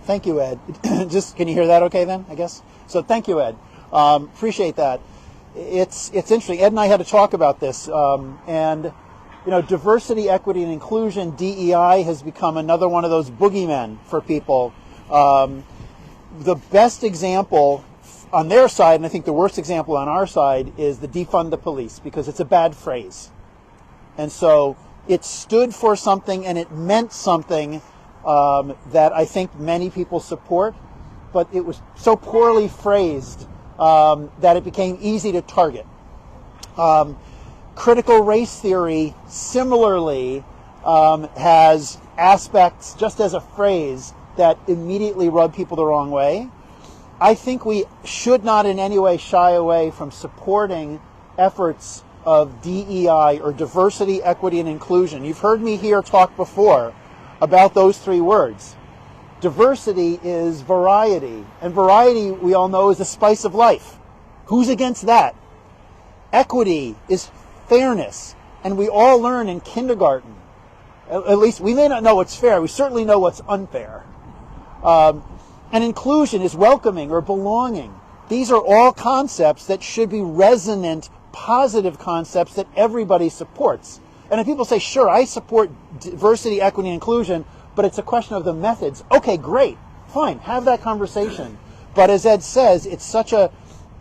Thank you, Ed. Just, can you hear that okay then, I guess? So thank you, Ed. Appreciate that. It's interesting. Ed and I had to talk about this. And, you know, diversity, equity, and inclusion, DEI, has become another one of those boogeymen for people. The best example on their side, and I think the worst example on our side, is the defund the police, because it's a bad phrase. And so it stood for something and it meant something that I think many people support, but it was so poorly phrased that it became easy to target. Critical race theory similarly has aspects, just as a phrase, that immediately rub people the wrong way. I think we should not in any way shy away from supporting efforts of DEI, or diversity, equity, and inclusion. You've heard me here talk before about those three words. Diversity is variety, and variety, we all know, is the spice of life. Who's against that? Equity is fairness, and we all learn in kindergarten. At least we may not know what's fair, we certainly know what's unfair. And inclusion is welcoming or belonging. These are all concepts that should be resonant, positive concepts that everybody supports. And if people say, sure, I support diversity, equity, and inclusion, but it's a question of the methods. Okay, great, fine, have that conversation. But as Ed says, it's such a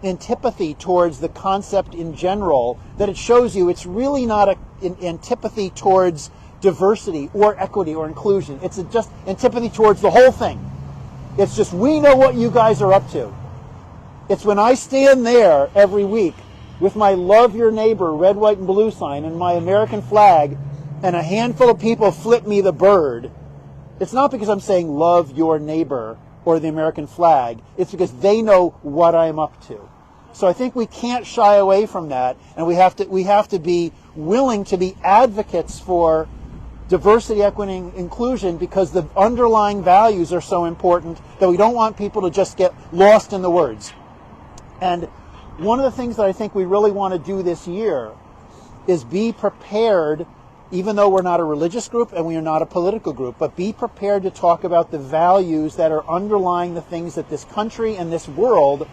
antipathy towards the concept in general that it shows you it's really not an antipathy towards diversity or equity or inclusion. It's just antipathy towards the whole thing. It's just, we know what you guys are up to. It's when I stand there every week with my love your neighbor red, white, and blue sign and my American flag, and a handful of people flip me the bird. It's not because I'm saying love your neighbor or the American flag. It's because they know what I'm up to. So I think we can't shy away from that, and we have to be willing to be advocates for diversity, equity, and inclusion, because the underlying values are so important that we don't want people to just get lost in the words. And one of the things that I think we really want to do this year is be prepared, even though we're not a religious group and we are not a political group, but be prepared to talk about the values that are underlying the things that this country and this world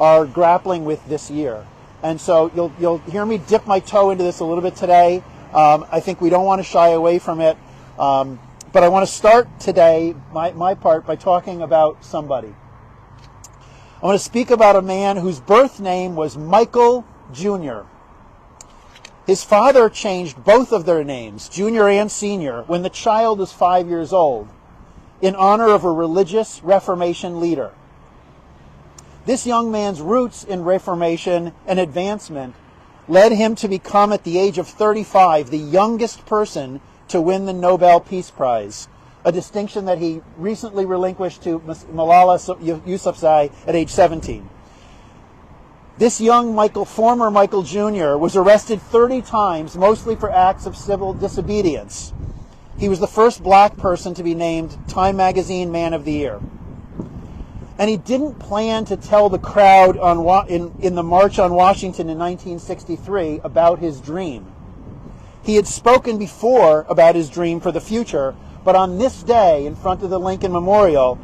are grappling with this year. And so you'll hear me dip my toe into this a little bit today. I think we don't want to shy away from it. But I want to start today, my part, by talking about somebody. I want to speak about a man whose birth name was Michael Jr. His father changed both of their names, Junior and Senior, when the child was 5 years old, in honor of a religious Reformation leader. This young man's roots in Reformation and advancement led him to become, at the age of 35, the youngest person to win the Nobel Peace Prize, a distinction that he recently relinquished to Malala Yousafzai at age 17. This young former Michael Jr. was arrested 30 times, mostly for acts of civil disobedience. He was the first black person to be named Time Magazine Man of the Year. And he didn't plan to tell the crowd in the March on Washington in 1963 about his dream. He had spoken before about his dream for the future, but on this day, in front of the Lincoln Memorial,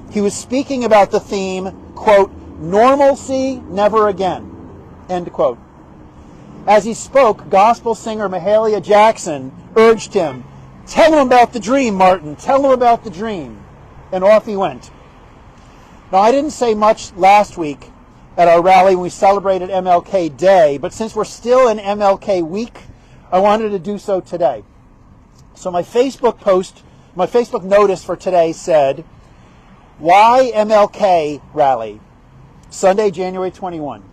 he was speaking about the theme, quote, "Normalcy, never again," end quote. As he spoke, gospel singer Mahalia Jackson urged him, "Tell him about the dream, Martin, tell him about the dream." And off he went. Now, I didn't say much last week at our rally when we celebrated MLK Day, but since we're still in MLK week, I wanted to do so today. So my Facebook notice for today said, "Why MLK Rally? Sunday, January 21.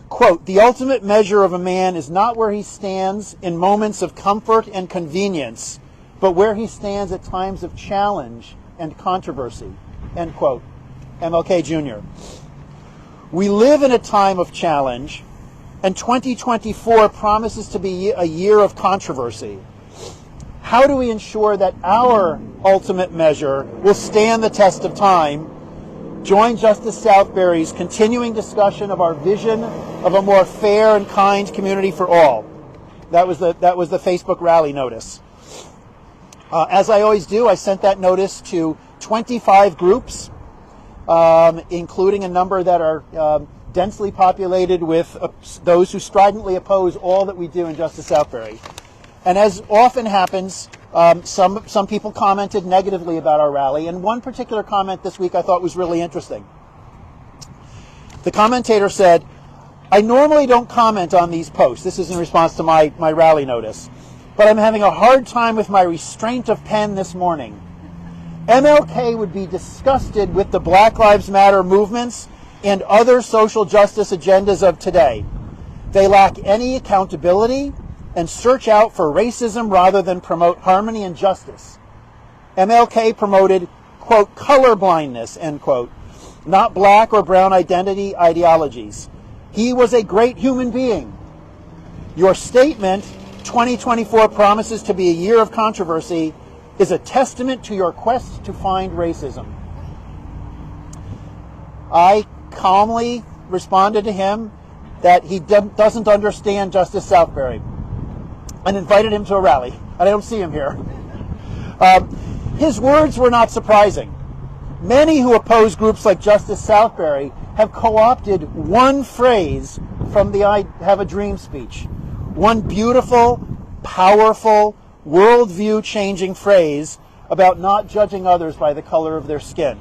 Quote, "The ultimate measure of a man is not where he stands in moments of comfort and convenience, but where he stands at times of challenge and controversy." End quote. MLK Jr. We live in a time of challenge, and 2024 promises to be a year of controversy. How do we ensure that our ultimate measure will stand the test of time? Join Justice Southbury's continuing discussion of our vision of a more fair and kind community for all. That was the Facebook rally notice. As I always do, I sent that notice to 25 groups, including a number that are densely populated with those who stridently oppose all that we do in Justice Southbury. And as often happens, some people commented negatively about our rally, and one particular comment this week I thought was really interesting. The commentator said, "I normally don't comment on these posts." This is in response to my rally notice. "But I'm having a hard time with my restraint of pen this morning. MLK would be disgusted with the Black Lives Matter movements and other social justice agendas of today. They lack any accountability and search out for racism rather than promote harmony and justice. MLK promoted, quote, colorblindness, end quote, not black or brown identity ideologies. He was a great human being. Your statement, 2024 promises to be a year of controversy, is a testament to your quest to find racism." I calmly responded to him that he doesn't understand Justice Southbury and invited him to a rally. I don't see him here. His words were not surprising. Many who oppose groups like Justice Southbury have co-opted one phrase from the I Have a Dream speech. One beautiful, powerful, worldview-changing phrase about not judging others by the color of their skin.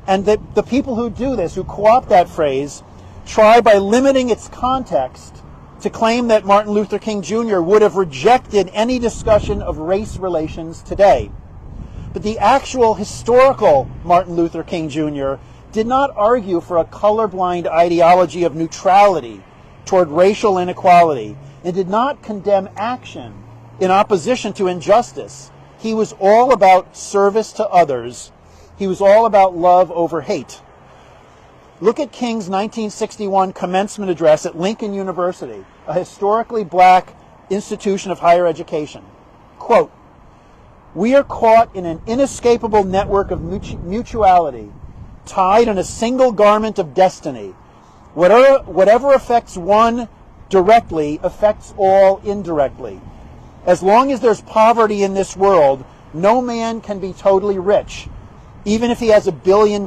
And the people who do this, who co-opt that phrase, try by limiting its context to claim that Martin Luther King Jr. would have rejected any discussion of race relations today. But the actual historical Martin Luther King Jr. did not argue for a colorblind ideology of neutrality toward racial inequality and did not condemn action in opposition to injustice. He was all about service to others. He was all about love over hate. Look at King's 1961 commencement address at Lincoln University, a historically black institution of higher education. Quote, "We are caught in an inescapable network of mutuality, tied in a single garment of destiny. Whatever affects one directly affects all indirectly. As long as there's poverty in this world, no man can be totally rich, even if he has $1 billion.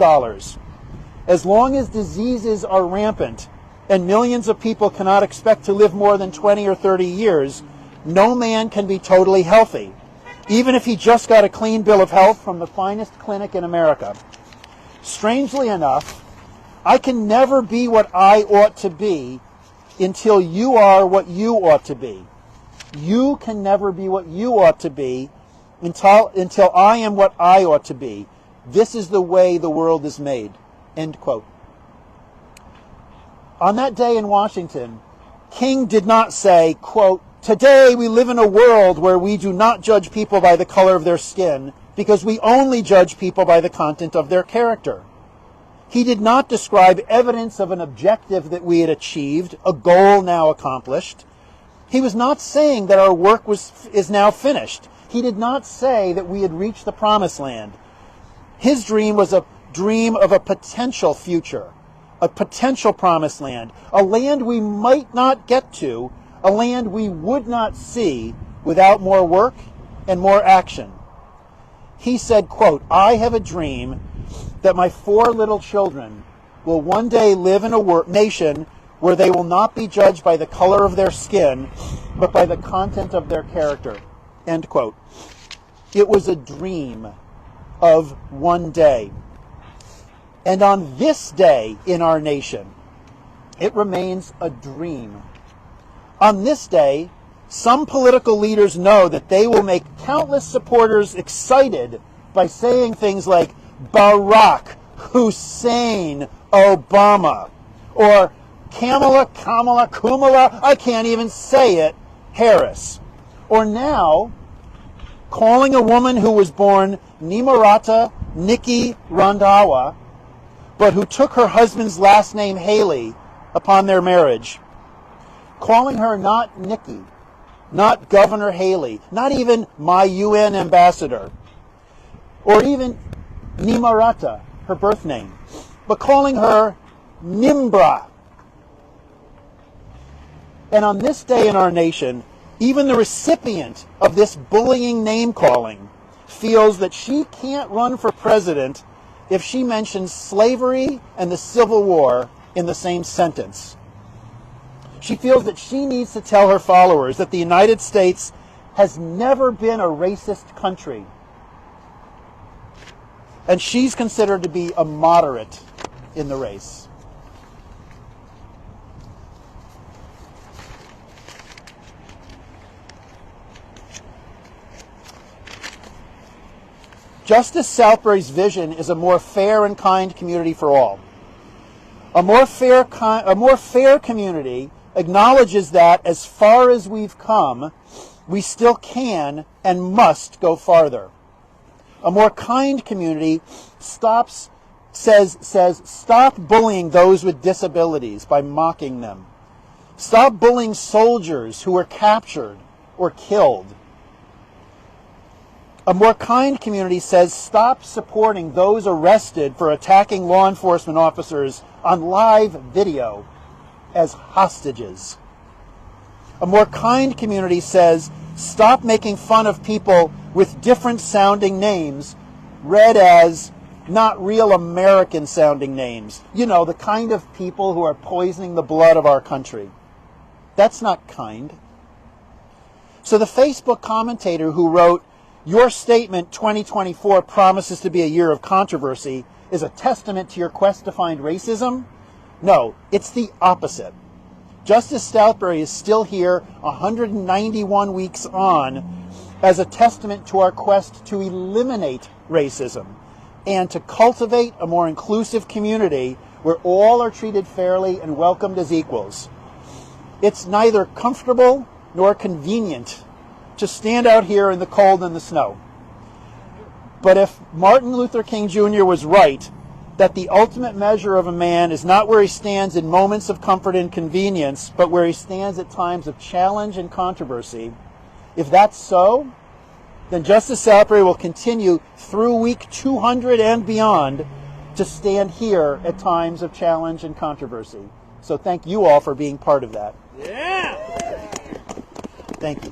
As long as diseases are rampant and millions of people cannot expect to live more than 20 or 30 years, no man can be totally healthy, even if he just got a clean bill of health from the finest clinic in America. Strangely enough, I can never be what I ought to be until you are what you ought to be. You can never be what you ought to be until I am what I ought to be. This is the way the world is made." End quote. On that day in Washington, King did not say, quote, "Today we live in a world where we do not judge people by the color of their skin because we only judge people by the content of their character." He did not describe evidence of an objective that we had achieved, a goal now accomplished. He was not saying that our work is now finished. He did not say that we had reached the promised land. His dream was a dream of a potential future, a potential promised land, a land we might not get to, a land we would not see without more work and more action. He said, quote, "I have a dream that my 4 little children will one day live in a nation where they will not be judged by the color of their skin, but by the content of their character." End quote. It was a dream of one day. And on this day in our nation, it remains a dream. On this day, some political leaders know that they will make countless supporters excited by saying things like Barack Hussein Obama, or Kamala, I can't even say it, Harris. Or now, calling a woman who was born Nimarata Nikki Randhawa, but who took her husband's last name Haley upon their marriage, calling her not Nikki, not Governor Haley, not even my UN ambassador, or even Nimarata, her birth name, but calling her Nimbra. And on this day in our nation, even the recipient of this bullying name-calling feels that she can't run for president if she mentions slavery and the Civil War in the same sentence. She feels that she needs to tell her followers that the United States has never been a racist country. And she's considered to be a moderate in the race. Justice Southbury's vision is a more fair and kind community for all. A more fair community acknowledges that as far as we've come, we still can and must go farther. A more kind community says, stop bullying those with disabilities by mocking them. Stop bullying soldiers who were captured or killed. A more kind community says, stop supporting those arrested for attacking law enforcement officers on live video as hostages. A more kind community says, stop making fun of people with different sounding names, read as not real American sounding names. You know, the kind of people who are poisoning the blood of our country. That's not kind. So the Facebook commentator who wrote, "Your statement 2024 promises to be a year of controversy," is a testament to your quest to find racism? No, it's the opposite. Justice Southbury is still here 191 weeks on as a testament to our quest to eliminate racism and to cultivate a more inclusive community where all are treated fairly and welcomed as equals. It's neither comfortable nor convenient to stand out here in the cold and the snow. But if Martin Luther King Jr. was right, that the ultimate measure of a man is not where he stands in moments of comfort and convenience, but where he stands at times of challenge and controversy, if that's so, then Justice Southbury will continue through week 200 and beyond to stand here at times of challenge and controversy. So thank you all for being part of that. Yeah! Thank you.